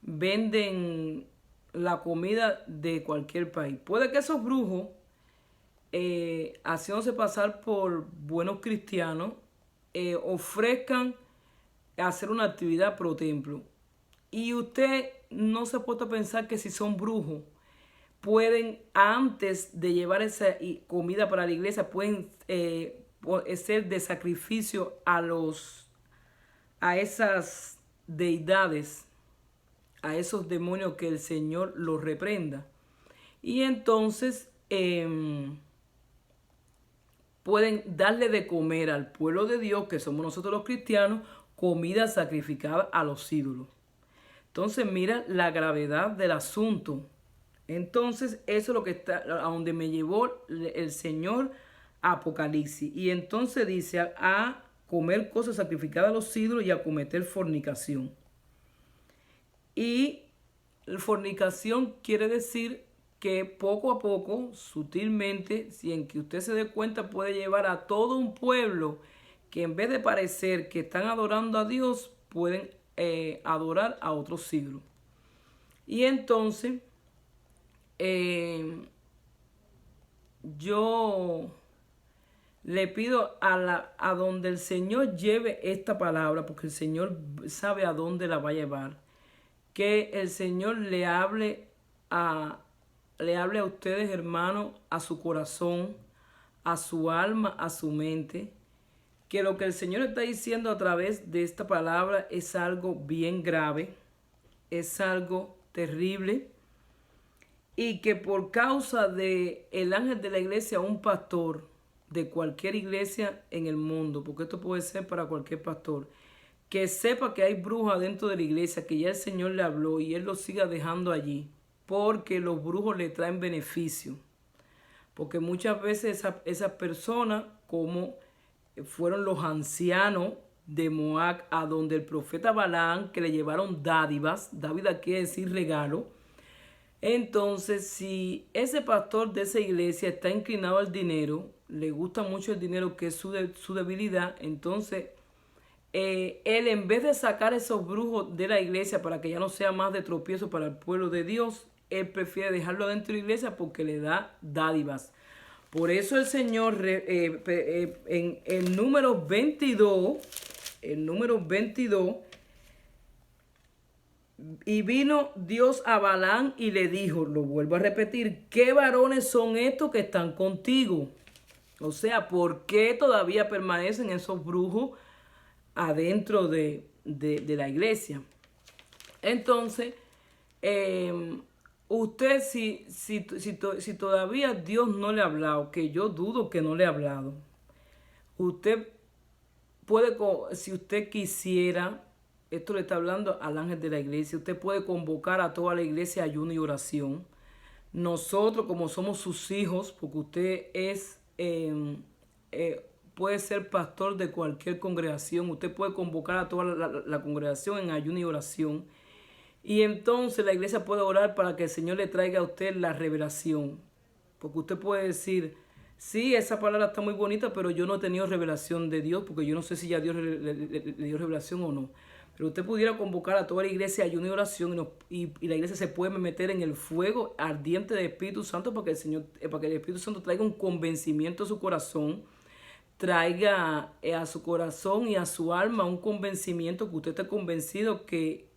venden la comida de cualquier país. Puede que esos brujos, haciéndose pasar por buenos cristianos, ofrezcan hacer una actividad pro templo. Y usted no se ha puesto a pensar que si son brujos, pueden, antes de llevar esa comida para la iglesia, pueden ser de sacrificio a esas deidades, a esos demonios, que el Señor los reprenda. Y entonces pueden darle de comer al pueblo de Dios, que somos nosotros los cristianos, comida sacrificada a los ídolos. Entonces mira la gravedad del asunto. Entonces eso es lo que está, a donde me llevó el Señor a Apocalipsis. Y entonces dice a comer cosas sacrificadas a los ídolos y a cometer fornicación. Y fornicación quiere decir que poco a poco, sutilmente, sin que usted se dé cuenta, puede llevar a todo un pueblo que, en vez de parecer que están adorando a Dios, pueden adorar a otros ídolos. Y entonces yo le pido a donde el Señor lleve esta palabra, porque el Señor sabe a dónde la va a llevar, que el Señor le hable a ustedes, hermanos, a su corazón, a su alma, a su mente, que lo que el Señor está diciendo a través de esta palabra es algo bien grave, es algo terrible y que por causa de el ángel de la iglesia, un pastor de cualquier iglesia en el mundo, porque esto puede ser para cualquier pastor, que sepa que hay brujos dentro de la iglesia, que ya el Señor le habló y él lo siga dejando allí, porque los brujos le traen beneficio. Porque muchas veces esas personas, como fueron los ancianos de Moab, a donde el profeta Balaam, que le llevaron dádivas, dávida quiere decir regalo. Entonces, si ese pastor de esa iglesia está inclinado al dinero, le gusta mucho el dinero, que es su debilidad, entonces él, en vez de sacar esos brujos de la iglesia para que ya no sea más de tropiezo para el pueblo de Dios, él prefiere dejarlo dentro de la iglesia porque le da dádivas. Por eso el Señor en el número 22, y vino Dios a Balaam y le dijo, lo vuelvo a repetir, ¿qué varones son estos que están contigo? O sea, ¿por qué todavía permanecen esos brujos adentro de la iglesia? Entonces, usted si todavía Dios no le ha hablado, que yo dudo que no le ha hablado, usted puede, si usted quisiera, esto le está hablando al ángel de la iglesia, usted puede convocar a toda la iglesia a ayuno y oración. Nosotros, como somos sus hijos, porque usted es puede ser pastor de cualquier congregación, usted puede convocar a toda la congregación en ayuno y oración, y entonces la iglesia puede orar para que el Señor le traiga a usted la revelación, porque usted puede decir, sí, esa palabra está muy bonita, pero yo no he tenido revelación de Dios, porque yo no sé si ya Dios le dio revelación o no. Pero usted pudiera convocar a toda la iglesia a ayuno y oración, y la iglesia se puede meter en el fuego ardiente del Espíritu Santo para que el Espíritu Santo traiga un convencimiento a su corazón, traiga a su corazón y a su alma un convencimiento, que usted esté convencido que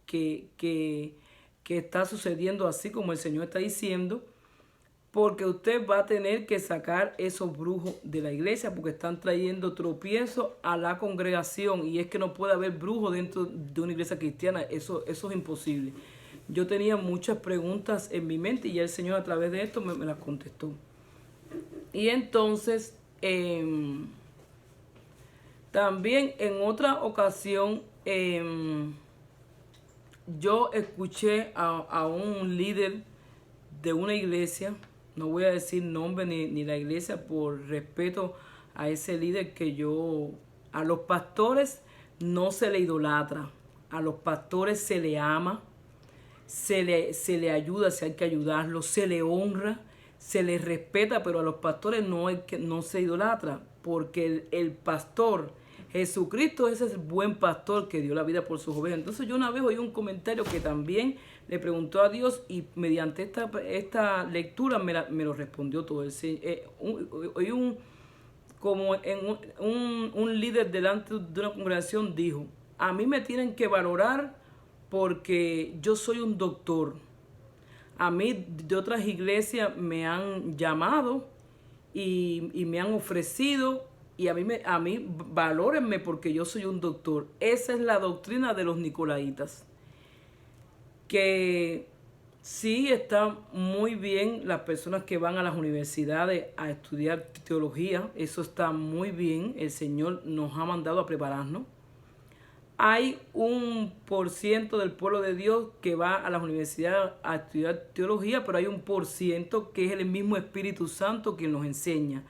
está sucediendo así como el Señor está diciendo, porque usted va a tener que sacar esos brujos de la iglesia, porque están trayendo tropiezo a la congregación, y es que no puede haber brujos dentro de una iglesia cristiana, eso es imposible. Yo tenía muchas preguntas en mi mente y ya el Señor a través de esto me las contestó. Y entonces, también en otra ocasión, yo escuché a un líder de una iglesia, no voy a decir nombre ni la iglesia por respeto a ese líder, a los pastores no se le idolatra, a los pastores se le ama, se le ayuda si hay que ayudarlo, se le honra, se le respeta, pero a los pastores no se idolatra, porque el pastor, Jesucristo, ese es el buen pastor que dio la vida por sus ovejas. Entonces yo una vez oí un comentario que también le preguntó a Dios, y mediante esta lectura me lo respondió todo. Oí un líder delante de una congregación dijo, a mí me tienen que valorar porque yo soy un doctor. A mí de otras iglesias me han llamado y me han ofrecido, y a mí valórenme porque yo soy un doctor. Esa es la doctrina de los nicolaitas, que sí está muy bien las personas que van a las universidades a estudiar teología, eso está muy bien, el Señor nos ha mandado a prepararnos. Hay un % del pueblo de Dios que va a las universidades a estudiar teología, pero hay un % que es el mismo Espíritu Santo quien nos enseña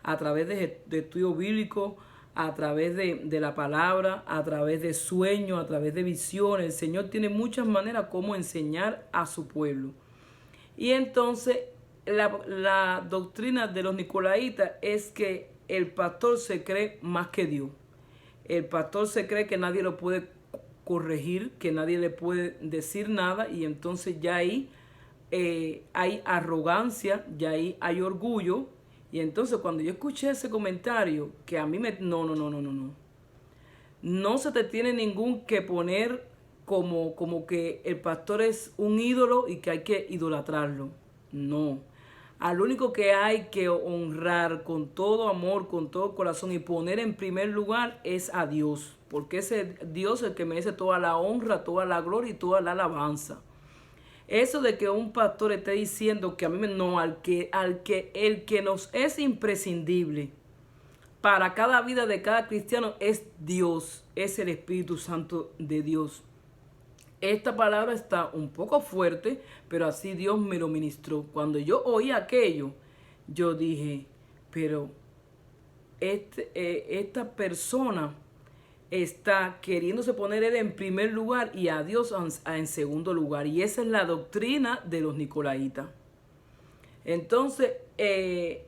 a través de estudio bíblico, a través de la palabra, a través de sueños, a través de visiones. El Señor tiene muchas maneras como enseñar a su pueblo. Y entonces la doctrina de los nicolaitas es que el pastor se cree más que Dios. El pastor se cree que nadie lo puede corregir, que nadie le puede decir nada, y entonces ya ahí hay arrogancia, ya ahí hay orgullo. Y entonces cuando yo escuché ese comentario, que a mí no se te tiene ningún que poner como que el pastor es un ídolo y que hay que idolatrarlo. No. Al único que hay que honrar con todo amor, con todo corazón y poner en primer lugar es a Dios, porque es Dios el que merece toda la honra, toda la gloria y toda la alabanza. Eso de que un pastor esté diciendo que a mí no, el que nos es imprescindible para cada vida de cada cristiano es Dios, es el Espíritu Santo de Dios. Esta palabra está un poco fuerte, pero así Dios me lo ministró. Cuando yo oí aquello, yo dije, pero esta persona está queriéndose poner él en primer lugar y a Dios en segundo lugar. Y esa es la doctrina de los nicolaitas. Entonces, el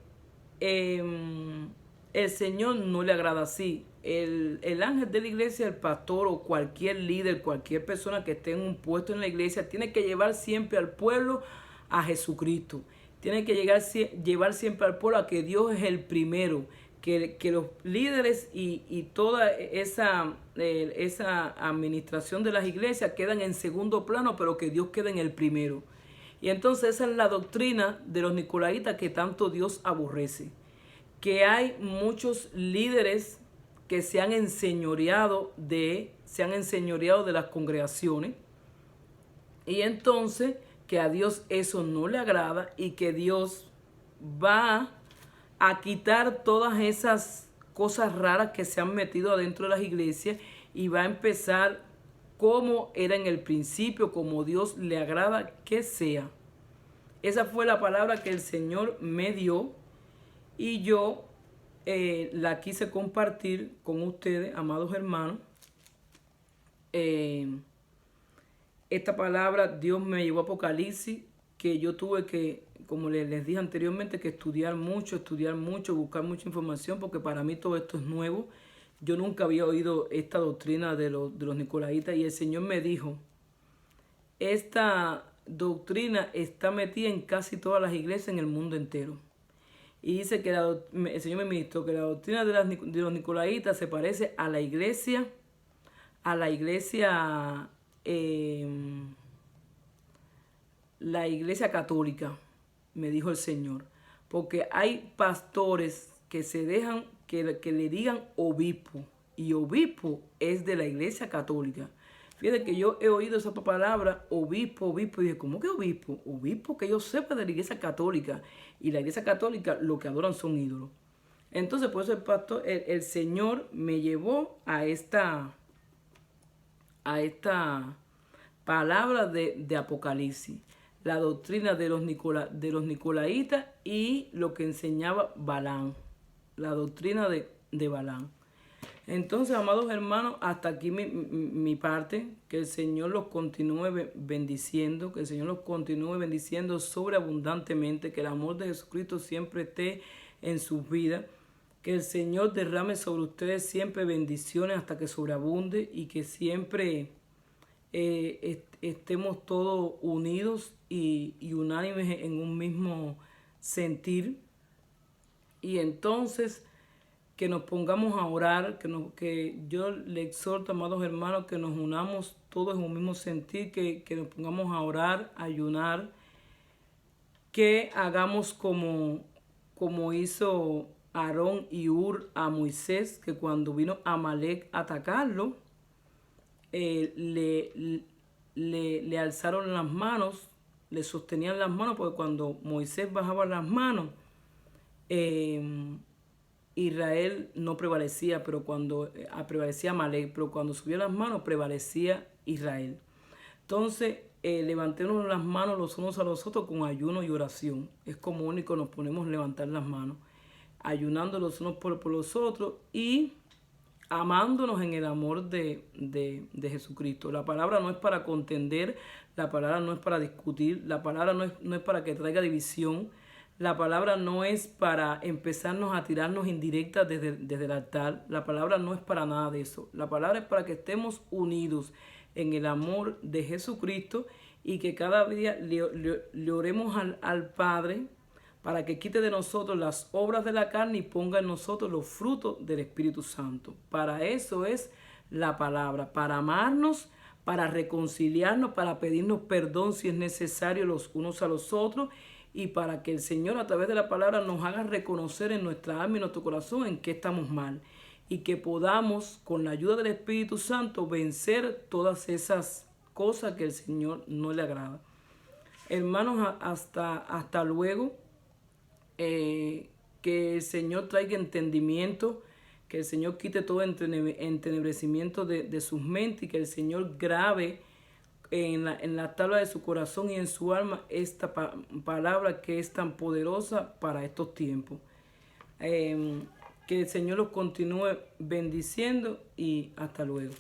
Señor no le agrada así. El ángel de la iglesia, el pastor o cualquier líder, cualquier persona que esté en un puesto en la iglesia, tiene que llevar siempre al pueblo a Jesucristo. Tiene que llevar siempre al pueblo a que Dios es el primero, que los líderes y toda esa administración de las iglesias quedan en segundo plano, pero que Dios queda en el primero. Y entonces esa es la doctrina de los nicolaitas que tanto Dios aborrece. Que hay muchos líderes que se han enseñoreado de las congregaciones, y entonces que a Dios eso no le agrada y que Dios va a quitar todas esas cosas raras que se han metido adentro de las iglesias y va a empezar como era en el principio, como Dios le agrada que sea. Esa fue la palabra que el Señor me dio y yo la quise compartir con ustedes, amados hermanos. Esta palabra Dios me llevó a Apocalipsis, que yo tuve que, como les dije anteriormente, que estudiar mucho, buscar mucha información, porque para mí todo esto es nuevo. Yo nunca había oído esta doctrina de los nicolaitas y el Señor me dijo, esta doctrina está metida en casi todas las iglesias en el mundo entero. Y dice que el Señor me ministró que la doctrina de los nicolaitas se parece a la iglesia católica, me dijo el Señor. Porque hay pastores que se dejan que le digan obispo, y obispo es de la iglesia católica. Fíjate que yo he oído esa palabra, obispo, y dije, ¿cómo que obispo? Obispo que yo sepa de la iglesia católica. Y la iglesia católica lo que adoran son ídolos. Entonces, por eso el Señor me llevó a esta palabra de Apocalipsis. La doctrina de los nicolaitas y lo que enseñaba Balaam. La doctrina de Balaam. Entonces, amados hermanos, hasta aquí mi parte. Que el Señor los continúe bendiciendo, que el Señor los continúe bendiciendo sobreabundantemente, que el amor de Jesucristo siempre esté en sus vidas, que el Señor derrame sobre ustedes siempre bendiciones hasta que sobreabunde y que siempre estemos todos unidos y unánimes en un mismo sentir. Y entonces que nos pongamos a orar, que yo le exhorto, amados hermanos, que nos unamos todos en un mismo sentir, que nos pongamos a orar, a ayunar, que hagamos como hizo Aarón y Hur a Moisés, que cuando vino Amalek a atacarlo, le alzaron las manos, le sostenían las manos, porque cuando Moisés bajaba las manos, Israel no prevalecía, pero cuando prevalecía Amalek, pero cuando subió las manos prevalecía Israel. Entonces, levantémonos las manos los unos a los otros con ayuno y oración. Es como único nos ponemos a levantar las manos, ayunando los unos por los otros y amándonos en el amor de Jesucristo. La palabra no es para contender, la palabra no es para discutir, la palabra no es para que traiga división. La palabra no es para empezarnos a tirarnos indirectas desde el altar. La palabra no es para nada de eso. La palabra es para que estemos unidos en el amor de Jesucristo y que cada día le oremos al Padre para que quite de nosotros las obras de la carne y ponga en nosotros los frutos del Espíritu Santo. Para eso es la palabra, para amarnos, para reconciliarnos, para pedirnos perdón si es necesario los unos a los otros y para que el Señor a través de la palabra nos haga reconocer en nuestra alma y en nuestro corazón en qué estamos mal y que podamos con la ayuda del Espíritu Santo vencer todas esas cosas que el Señor no le agrada. Hermanos, hasta luego. Que el Señor traiga entendimiento, que el Señor quite todo entenebrecimiento de sus mentes y que el Señor grabe en la tabla de su corazón y en su alma esta palabra que es tan poderosa para estos tiempos. Que el Señor los continúe bendiciendo y hasta luego.